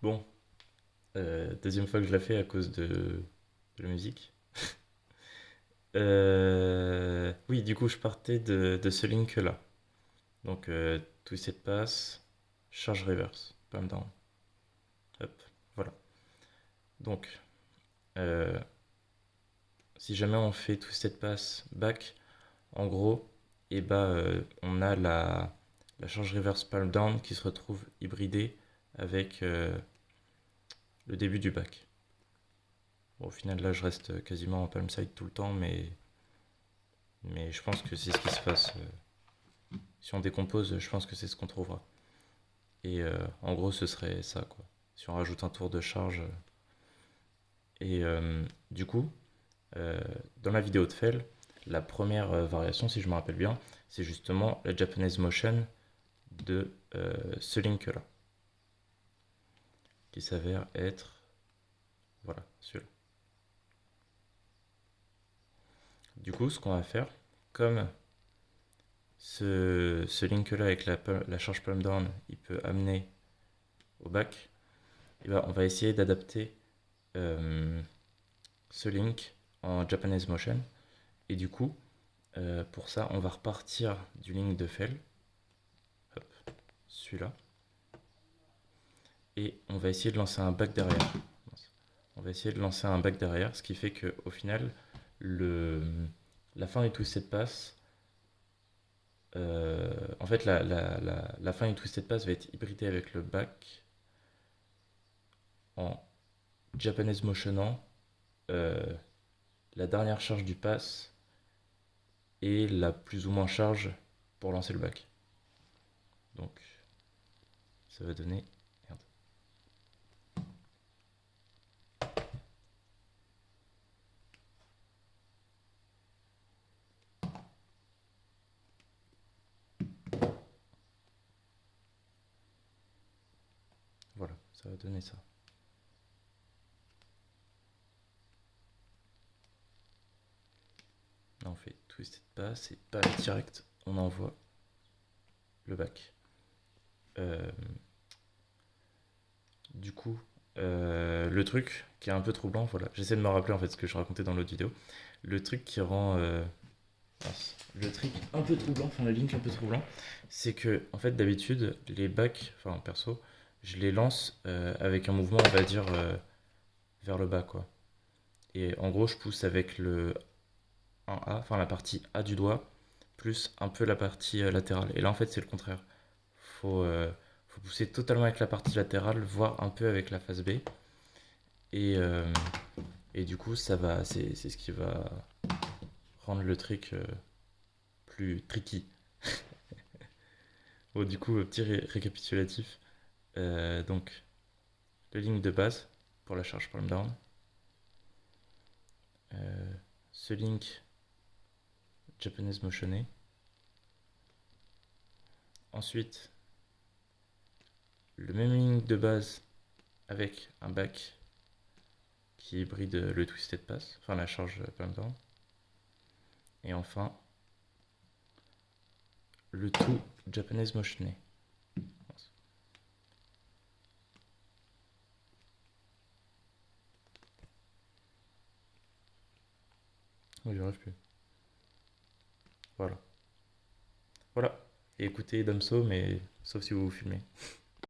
Bon, deuxième fois que je la fais à cause de la musique. Oui, du coup, je partais de ce link-là. Donc, Twisted Pass, charge reverse, palm down. Hop, voilà. Donc, euh, si jamais on fait Twisted Pass back, en gros, on a la charge reverse palm down qui se retrouve hybridée avec le début du back. Bon, au final, là, je reste quasiment en palm side tout le temps, mais je pense que c'est ce qui se passe. Si on décompose, je pense que c'est ce qu'on trouvera. Et en gros, ce serait ça, quoi. Si on rajoute un tour de charge. Et du coup, euh, dans la vidéo de Fell, la première variation, si je me rappelle bien, c'est justement la Japanese Motion de ce link-là, qui s'avère être, voilà, celui-là. Du coup, ce qu'on va faire, comme ce link-là avec la charge palm down, il peut amener au back, et ben, on va essayer d'adapter euh, ce link en Japanese Motion. Et du coup, pour ça, on va repartir du link de Fell, hop, celui-là, et on va essayer de lancer un back derrière. On va essayer de lancer un back derrière, ce qui fait qu'au final, le, la fin du Twisted Pass, en fait, la fin du Twisted Pass va être hybridée avec le back en Japanese motionnant euh, la dernière charge du pass et la plus ou moins charge pour lancer le back. Donc, ça va donner. Merde. Voilà, ça va donner ça. Là, on fait twisted pass et pas direct, on envoie le back. Euh, du coup, le truc qui est un peu troublant, voilà, j'essaie de me rappeler en fait ce que je racontais dans l'autre vidéo. Le truc qui rend le truc un peu troublant, enfin le link un peu troublant, c'est que en fait d'habitude les backs, enfin perso, je les lance avec un mouvement on va dire vers le bas quoi. Et en gros je pousse avec le 1A, enfin la partie A du doigt, plus un peu la partie latérale. Et là en fait c'est le contraire. Faut, euh, faut pousser totalement avec la partie latérale, voire un peu avec la face B. Et, euh, et du coup c'est ce qui va rendre le trick plus tricky. Bon, du coup, petit récapitulatif. Donc, le ligne de base pour la charge palm down. Euh, ce link Japanese motionné. Ensuite, le même ligne de base avec un back qui hybride le twisted pass, enfin la charge palm down. Et enfin, le tout Japanese motionné. Oui, j'y arrive plus. Voilà. Voilà. Et écoutez Damso, mais sauf si vous vous filmez.